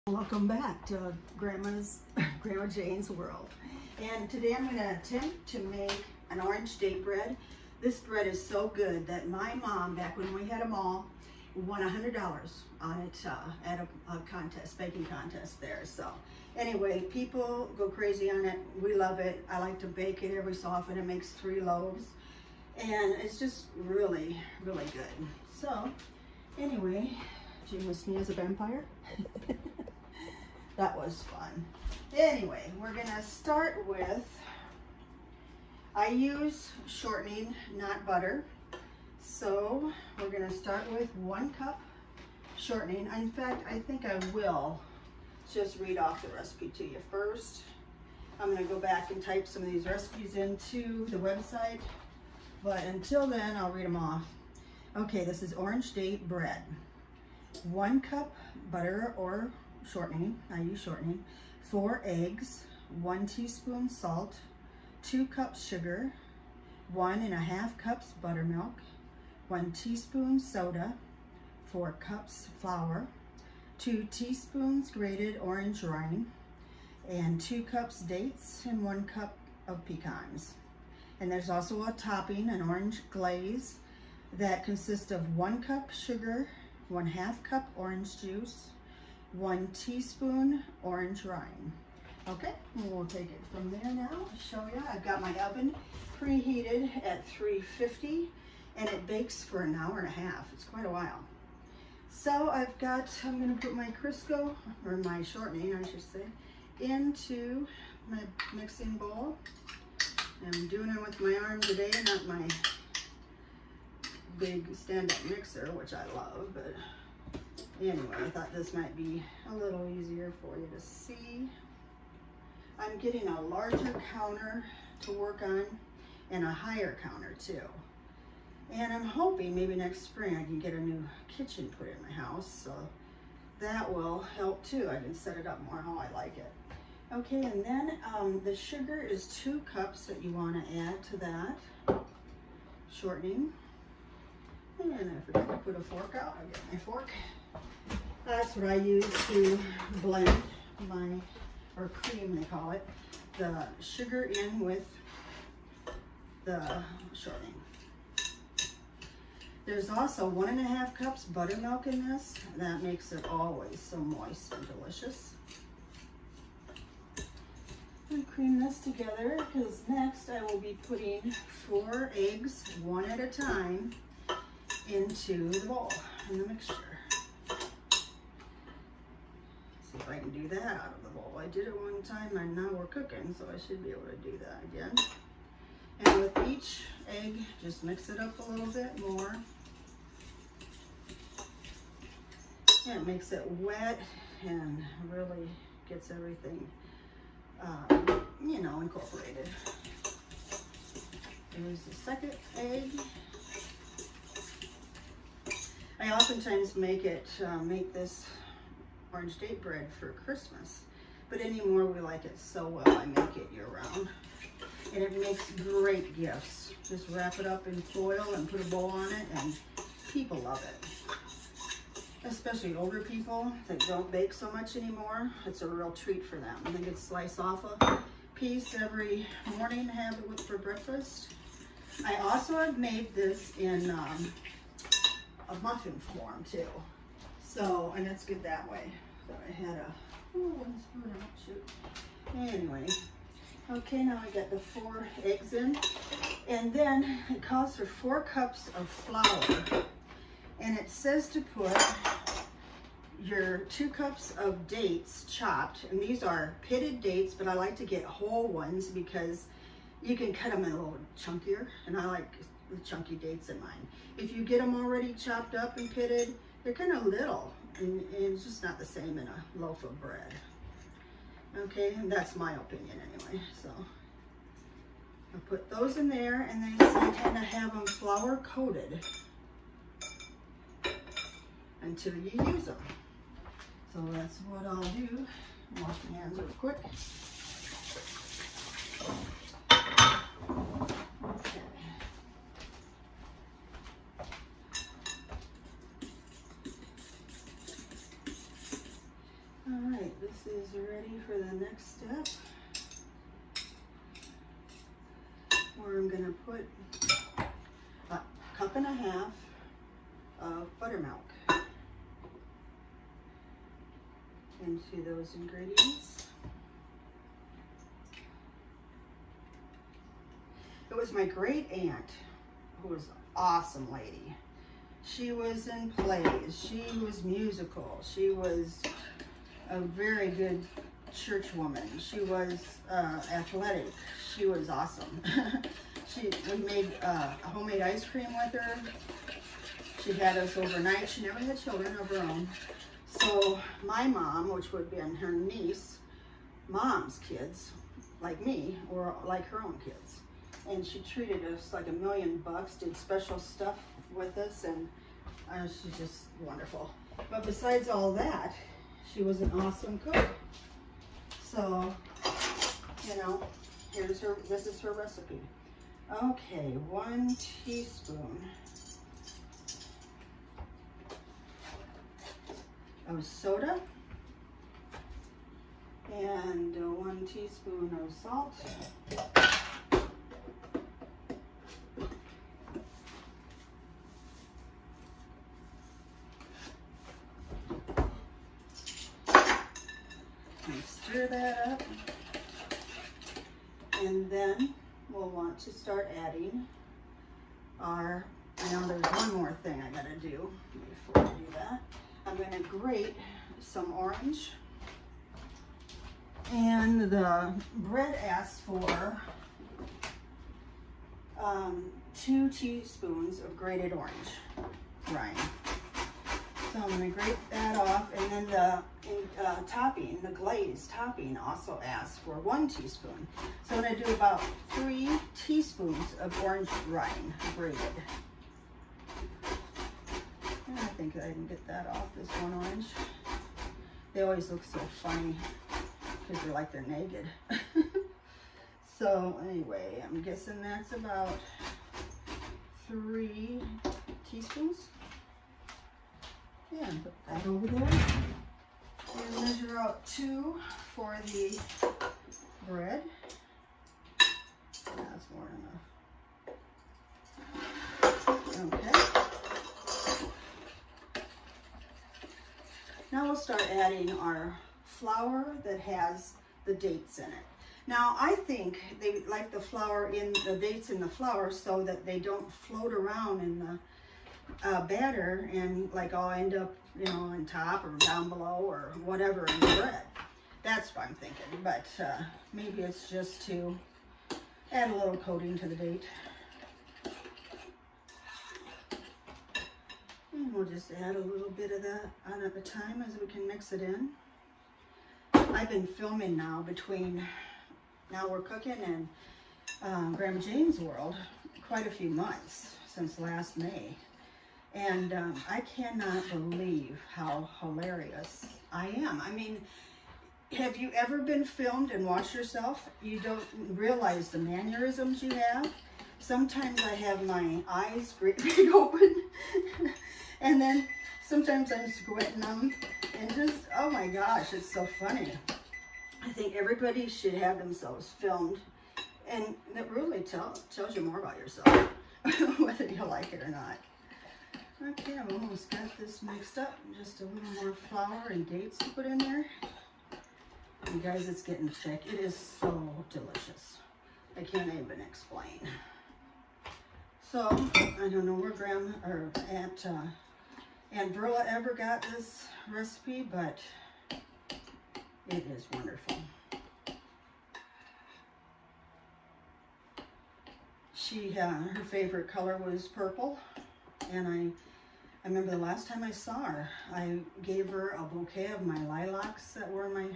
Welcome back to Grandma Jane's World. And today I'm going to attempt to make an orange date bread. This bread is so good that my mom, back when we had them all, won $100 on it at a contest, baking contest there. So anyway, people go crazy on it. We love it. I like to bake it every so often. It makes 3 loaves. And it's just really, really good. So anyway, did you miss me as a vampire? That was fun. Anyway, we're gonna start with, I use shortening, not butter. So we're gonna start with 1 cup shortening. In fact, I think I will just read off the recipe to you first. I'm gonna go back and type some of these recipes into the website, but until then, I'll read them off. Okay, this is orange date bread. 1 cup butter or shortening, I use shortening, 4 eggs, 1 teaspoon salt, 2 cups sugar, 1½ cups buttermilk, 1 teaspoon soda, 4 cups flour, 2 teaspoons grated orange rind, and 2 cups dates, and 1 cup of pecans. And there's also a topping, an orange glaze, that consists of 1 cup sugar, 1/2 cup orange juice, 1 teaspoon orange rind. Okay, and we'll take it from there now. I'll show you. I've got my oven preheated at 350 and it bakes for an hour and a half. It's quite a while. So I'm gonna put my Crisco, or my shortening I should say, into my mixing bowl. I'm doing it with my arm today, not my big stand-up mixer, which I love, but anyway, I thought this might be a little easier for you to see. I'm getting a larger counter to work on and a higher counter too. And I'm hoping maybe next spring I can get a new kitchen put in my house, so that will help too. I can set it up more how I like it. Okay, and then the sugar is 2 cups that you want to add to that shortening. And I forgot to put a fork out. I'll get my fork. That's what I use to blend my, or cream they call it, the sugar in with the shortening. There's also 1½ cups buttermilk in this. That makes it always so moist and delicious. I'm gonna cream this together because next I will be putting 4 eggs, 1 at a time, into the bowl, in the mixture. See if I can do that out of the bowl. I did it one time and now we're cooking, so I should be able to do that again. And with each egg, just mix it up a little bit more. And it makes it wet and really gets everything, you know, incorporated. Here's the second egg. I oftentimes make this orange date bread for Christmas, but anymore we like it so well I make it year round. And it makes great gifts. Just wrap it up in foil and put a bow on it and people love it. Especially older people that don't bake so much anymore. It's a real treat for them. They could slice off a piece every morning and have it for breakfast. I also have made this in a muffin form too. So, and it's good that way. So I had shoot. Anyway, okay, now I got the 4 eggs in. And then it calls for 4 cups of flour. And it says to put your 2 cups of dates chopped. And these are pitted dates, but I like to get whole ones because you can cut them in a little chunkier. And I like the chunky dates in mine. If you get them already chopped up and pitted, they're kind of little and it's just not the same in a loaf of bread. Okay, and that's my opinion anyway. So I'll put those in there and then I kind of have them flour coated until you use them. So that's what I'll do. Wash my hands real quick. Okay. All right. right, this is ready for the next step, where I'm gonna put a cup and a half of buttermilk into those ingredients. It was my great aunt, who was an awesome lady. She was in plays, she was musical, she was a very good church woman, she was athletic, she was awesome. We made homemade ice cream with her. She had us overnight. She never had children of her own. So my mom, which would be her niece, mom's kids, like me, were like her own kids. And she treated us like $1,000,000, did special stuff with us, and she's just wonderful. But besides all that, she was an awesome cook. So, you know, this is her recipe. Okay, 1 teaspoon of soda and 1 teaspoon of salt. And stir that up. And then we'll want to start adding I know there's one more thing I gotta do before I do that. I'm gonna grate some orange. And the bread asks for 2 teaspoons of grated orange rind. So I'm gonna grate that off, and then the topping, the glaze topping, also asks for 1 teaspoon. So I'm gonna do about 3 teaspoons of orange rind grated. And I think I can get that off, this one orange. They always look so funny because they're like they're naked. So anyway, I'm guessing that's about 3 teaspoons. Yeah, put that over there. And measure out 2 for the bread. That's more enough. Okay. Now we'll start adding our flour that has the dates in it. Now I think they like the flour in the dates in the flour so that they don't float around in the batter and like all end up, you know, on top or down below or whatever in the bread. That's what I'm thinking, but maybe it's just to add a little coating to the date. And we'll just add a little bit of that on at a time as we can mix it in. I've been filming now between Now We're Cooking and Grandma Jane's World quite a few months, since last May. And I cannot believe how hilarious I am. I mean, have you ever been filmed and watched yourself? You don't realize the mannerisms you have. Sometimes I have my eyes great big open. And then sometimes I'm squinting them. And just, oh my gosh, it's so funny. I think everybody should have themselves filmed. And that really tells you more about yourself, whether you like it or not. Okay, I've almost got this mixed up. Just a little more flour and dates to put in there. And guys, it's getting thick. It is so delicious. I can't even explain. So, I don't know where Grandma or Aunt Verla ever got this recipe, but it is wonderful. Her favorite color was purple, and I remember the last time I saw her, I gave her a bouquet of my lilacs that were in my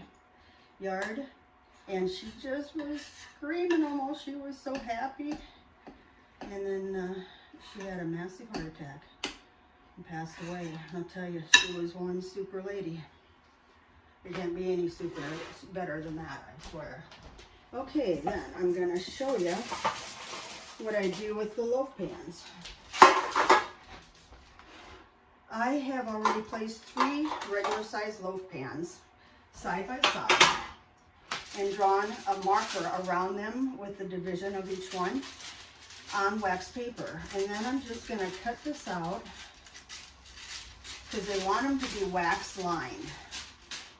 yard, and she just was screaming almost. She was so happy. And then she had a massive heart attack and passed away. I'll tell you, she was one super lady. There can't be any super better than that, I swear. Okay, then I'm going to show you what I do with the loaf pans. I have already placed 3 regular size loaf pans side by side and drawn a marker around them with the division of each one on wax paper. And then I'm just going to cut this out because they want them to be wax lined.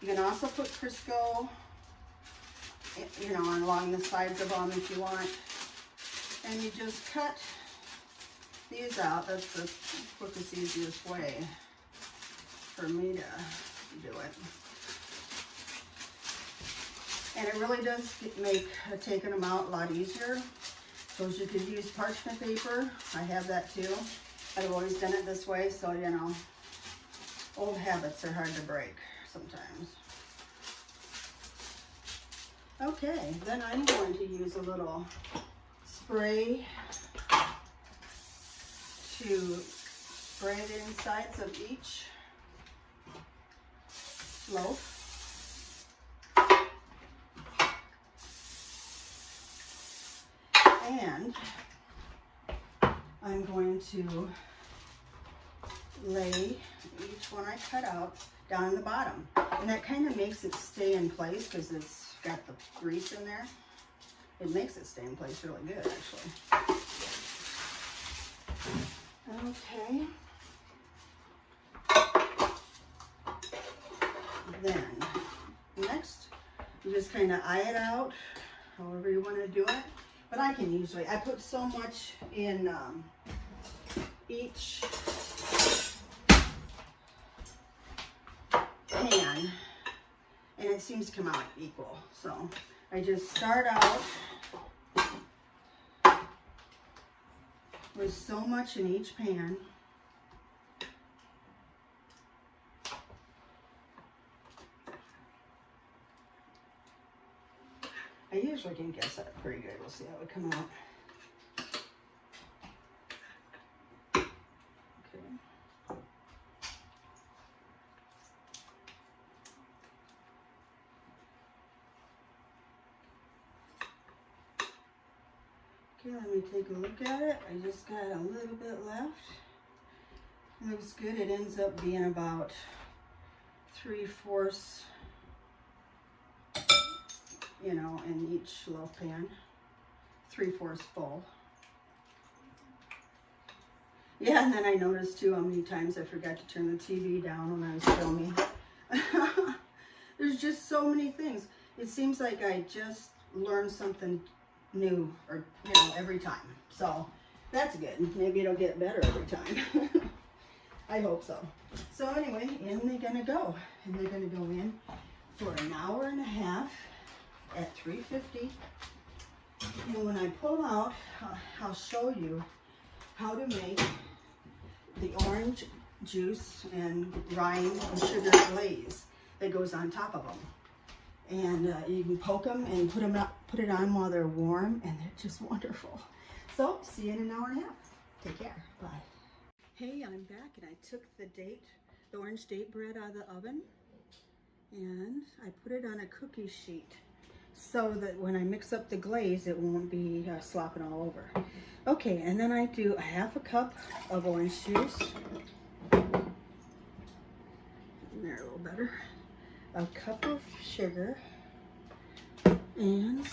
You can also put Crisco, you know, along the sides of them if you want. And you just cut these out. That's the quickest, easiest way for me to do it. And it really does make taking them out a lot easier. So you could use parchment paper. I have that too. I've always done it this way, so you know, old habits are hard to break sometimes. Okay, then I'm going to use a little spray to spray the insides of each loaf. And I'm going to lay each one I cut out down in the bottom. And that kind of makes it stay in place because it's got the grease in there. It makes it stay in place really good, actually. Okay. Then, next, you just kind of eye it out, however you want to do it. But I can usually, I put so much in each pan, and it seems to come out equal. So I just start out with so much in each pan. I usually can guess that pretty good. We'll see how it come out. Okay. Okay, let me take a look at it. I just got a little bit left. Looks good. It ends up being about 3/4, you know, in each loaf pan, 3/4 full. Yeah, and then I noticed too how many times I forgot to turn the TV down when I was filming. There's just so many things. It seems like I just learned something new, or you know, every time. So that's good. Maybe it'll get better every time. I hope so. So anyway, in they're gonna go, and they're gonna go in for an hour and a half at 350. And when I pull out, I'll show you how to make the orange juice and rind and sugar glaze that goes on top of them. And you can poke them and put it on while they're warm, and they're just wonderful. So see you in an hour and a half. Take care. Bye. Hey, I'm back, and I took the orange date bread out of the oven, and I put it on a cookie sheet so that when I mix up the glaze, it won't be slopping all over. Okay, and then I do a 1/2 cup of orange juice. There, a little better. A cup of sugar, and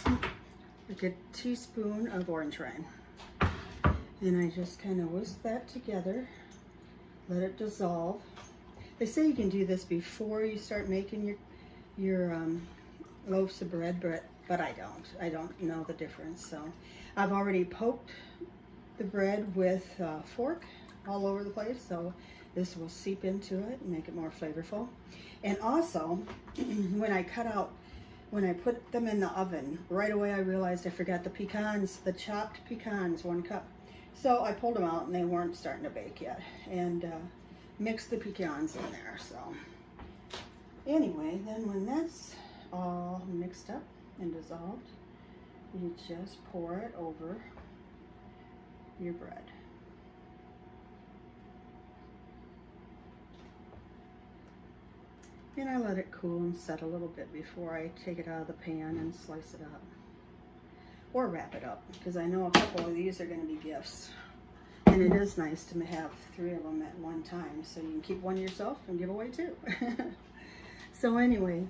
like a teaspoon of orange rind. And I just kind of whisk that together, let it dissolve. They say you can do this before you start making your loaves of bread, but I don't know the difference. So I've already poked the bread with a fork all over the place, so this will seep into it and make it more flavorful. And also, when I put them in the oven, right away I realized I forgot the pecans, the chopped pecans, 1 cup. So I pulled them out, and they weren't starting to bake yet, and mixed the pecans in there. So anyway, then when that's all mixed up and dissolved, you just pour it over your bread. And I let it cool and set a little bit before I take it out of the pan and slice it up. Or wrap it up, because I know a couple of these are going to be gifts. And it is nice to have 3 of them at one time, so you can keep one yourself and give away 2. So anyway,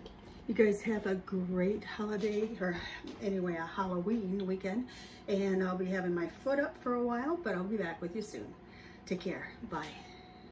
You guys have a great holiday, or anyway, a Halloween weekend. And I'll be having my foot up for a while, but I'll be back with you soon. Take care. Bye.